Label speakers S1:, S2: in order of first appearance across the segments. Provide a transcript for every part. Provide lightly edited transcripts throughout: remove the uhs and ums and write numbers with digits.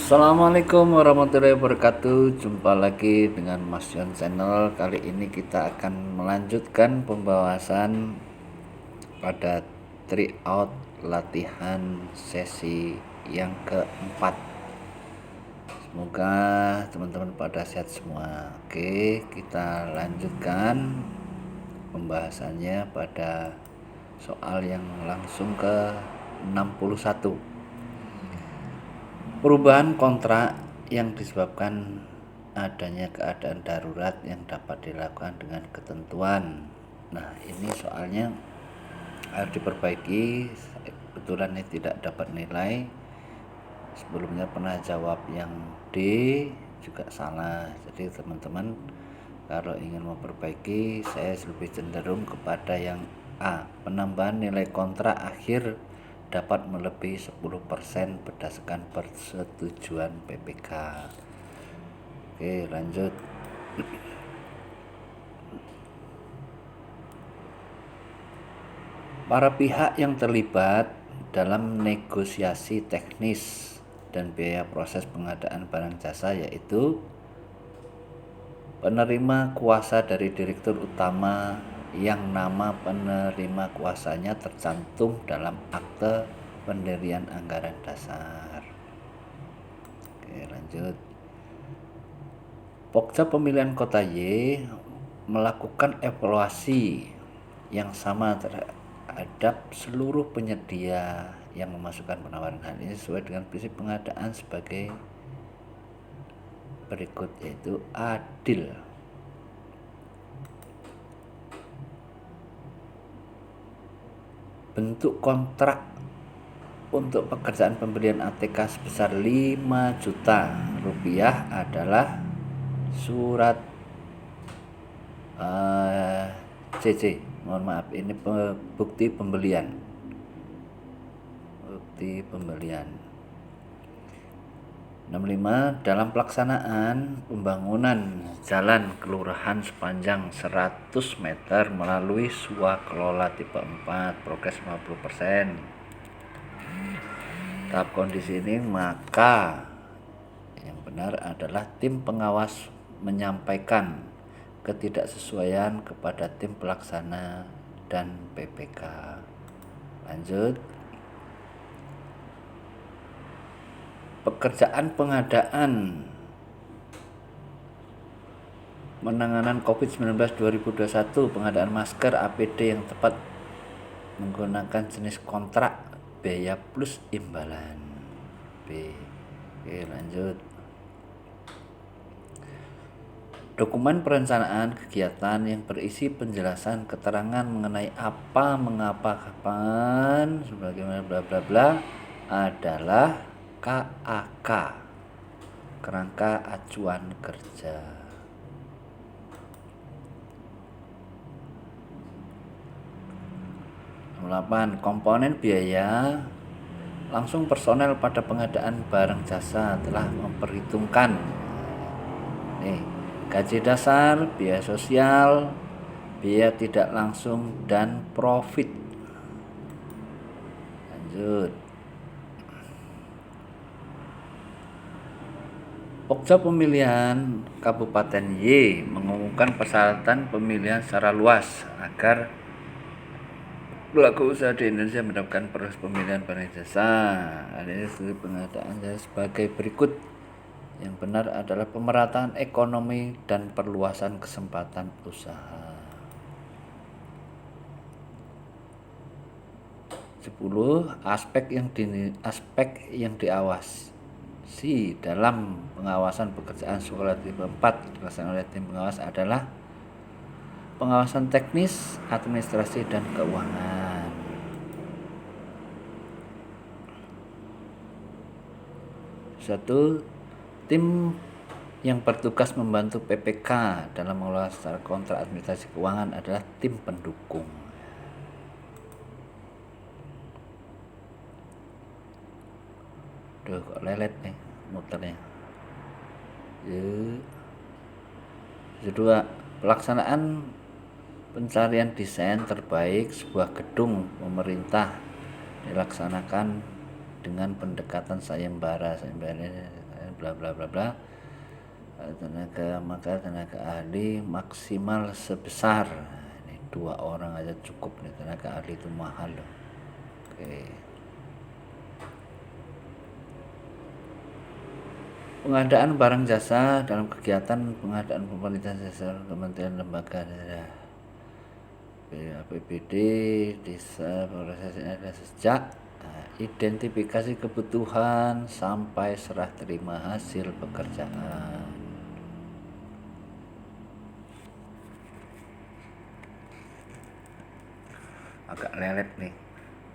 S1: Assalamualaikum warahmatullahi wabarakatuh. Jumpa lagi dengan Mas Yon Channel. Kali ini kita akan melanjutkan pembahasan pada tryout latihan sesi yang keempat. Semoga teman-teman pada sehat semua. Oke, kita lanjutkan pembahasannya pada soal yang langsung ke 61. Perubahan kontrak yang disebabkan adanya keadaan darurat yang dapat dilakukan dengan ketentuan. Nah, ini soalnya harus diperbaiki. Kebetulan ini tidak dapat nilai. Sebelumnya pernah jawab yang D juga salah. Jadi teman-teman kalau ingin memperbaiki, saya lebih cenderung kepada yang A, penambahan nilai kontrak akhir dapat melebihi 10% berdasarkan persetujuan PPK. Oke, lanjut. Para pihak yang terlibat dalam negosiasi teknis dan biaya proses pengadaan barang jasa yaitu penerima kuasa dari direktur utama yang nama penerima kuasanya tercantum dalam akte pendirian anggaran dasar. Oke, lanjut. Pokja Pemilihan Kota Y melakukan evaluasi yang sama terhadap seluruh penyedia yang memasukkan penawaran. Hal ini sesuai dengan prinsip pengadaan sebagai berikut, yaitu adil. Bentuk kontrak untuk pekerjaan pembelian ATK sebesar 5 juta rupiah adalah surat CC. Mohon maaf, ini bukti pembelian. Bukti pembelian. 65. Dalam pelaksanaan pembangunan jalan kelurahan sepanjang 100 meter melalui swakelola tipe 4 progres 50%. Tahap kondisi ini maka yang benar adalah tim pengawas menyampaikan ketidaksesuaian kepada tim pelaksana dan PPK. Lanjut. Pekerjaan pengadaan penanganan COVID-19 2021, pengadaan masker APD yang tepat menggunakan jenis kontrak biaya plus imbalan B. Oke, lanjut. Dokumen perencanaan kegiatan yang berisi penjelasan keterangan mengenai apa, mengapa, kapan, sebagaimana bla bla bla adalah KAK, kerangka acuan kerja. 8. Komponen biaya langsung personel pada pengadaan barang jasa telah memperhitungkan gaji dasar, biaya sosial, biaya tidak langsung, dan profit. Lanjut. Pokja Pemilihan Kabupaten Y mengumumkan persyaratan pemilihan secara luas agar pelaku usaha di Indonesia mendapatkan proses pemilihan barang jasa. Ada studi pengadaan jasa sebagai berikut. Yang benar adalah pemerataan ekonomi dan perluasan kesempatan usaha. 10. Aspek yang diawasi dalam pengawasan pekerjaan sekolah tipe 4 dilaksanakan oleh tim pengawas adalah pengawasan teknis, administrasi, dan keuangan. 1. Tim yang bertugas membantu PPK dalam mengelola secara kontrak administrasi keuangan adalah tim pendukung. Duh, kok lelet nih muternya. 2. Pelaksanaan pencarian desain terbaik sebuah gedung pemerintah dilaksanakan dengan pendekatan sayembara bla bla bla bla. Maka tenaga ahli maksimal sebesar, ini 2 orang aja cukup nih, tenaga ahli itu mahal loh. Oke. Pengadaan barang jasa dalam kegiatan pengadaan pemerintah jasa kementerian lembaga daerah APBD desa prosesnya ada sejak identifikasi kebutuhan sampai serah terima hasil pekerjaan. Agak lelet nih,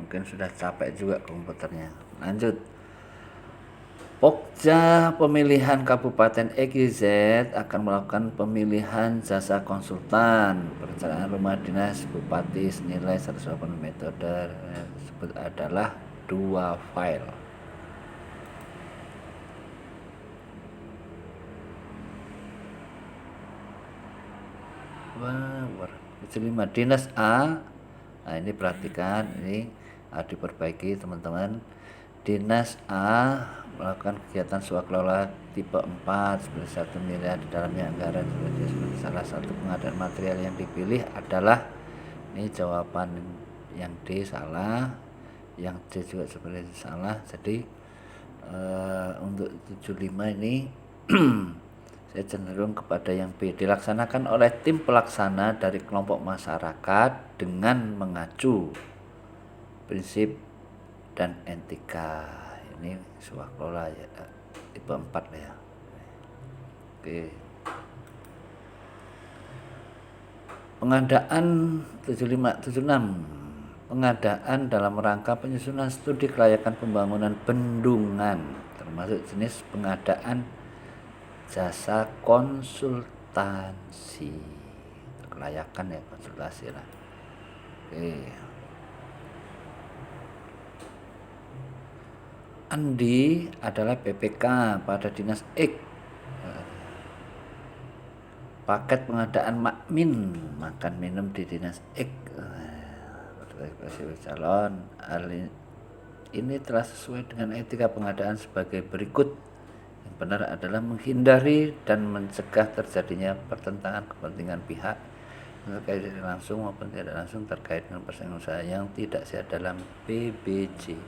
S1: mungkin sudah capek juga komputernya. Lanjut. Pokja Pemilihan Kabupaten XYZ akan melakukan pemilihan jasa konsultan perencanaan rumah dinas bupati senilai 180. Metode tersebut adalah 2 file. Wah, 75 dinas A. Nah, ini perhatikan, ini diperbaiki teman-teman. Dinas A melakukan kegiatan swakelola tipe 4 sebanyak 1 miliar, di dalamnya anggaran sebagai salah satu pengadaan material yang dipilih adalah, ini jawaban yang D salah, yang C juga sebenarnya salah. Jadi untuk 75 ini saya cenderung kepada yang B, dilaksanakan oleh tim pelaksana dari kelompok masyarakat dengan mengacu prinsip dan etika. Ini swakelola ya, tipe 4 ya. Oke. Pengadaan 76. Pengadaan dalam rangka penyusunan studi kelayakan pembangunan bendungan, termasuk jenis pengadaan jasa konsultansi. Kelayakan ya, konsultasi lah. Oke. Andi adalah PPK pada dinas X. Paket pengadaan makan minum di dinas X. Calon ini telah sesuai dengan etika pengadaan sebagai berikut. Yang benar adalah menghindari dan mencegah terjadinya pertentangan kepentingan pihak terkait langsung maupun tidak langsung terkait dengan persaingan usaha yang tidak sehat dalam PBJ.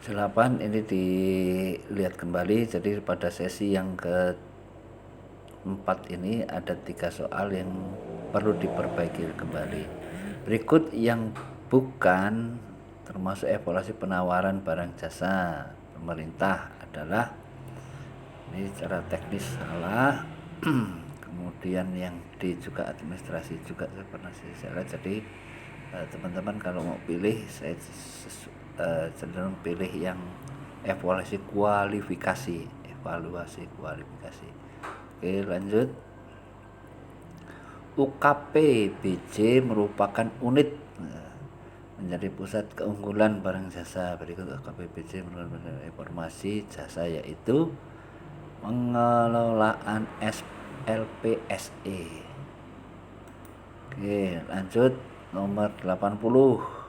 S1: 8 ini dilihat kembali. Jadi pada sesi yang keempat ini ada 3 soal yang perlu diperbaiki kembali. Berikut yang bukan termasuk evaluasi penawaran barang jasa pemerintah adalah, ini secara teknis salah. Kemudian yang D juga administrasi juga pernah saya salah. Jadi teman-teman kalau mau pilih, saya cenderung pilih yang evaluasi kualifikasi. Oke, lanjut. UKP BJ merupakan unit menjadi pusat keunggulan barang jasa. Berikut UKP BJ merupakan informasi jasa, yaitu pengelolaan LPSE. Oke, lanjut. Nomor 80.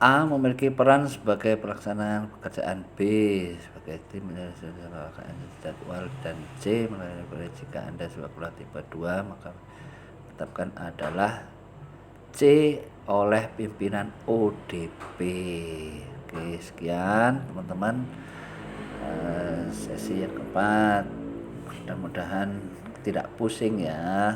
S1: A memiliki peran sebagai pelaksanaan pekerjaan, B sebagai tim menyelesaikan jadwal, dan C melalui jika Anda swakelola tipe 2 maka tetapkan adalah C oleh pimpinan ODP. Oke, sekian teman-teman sesi yang keempat. Mudah-mudahan tidak pusing ya.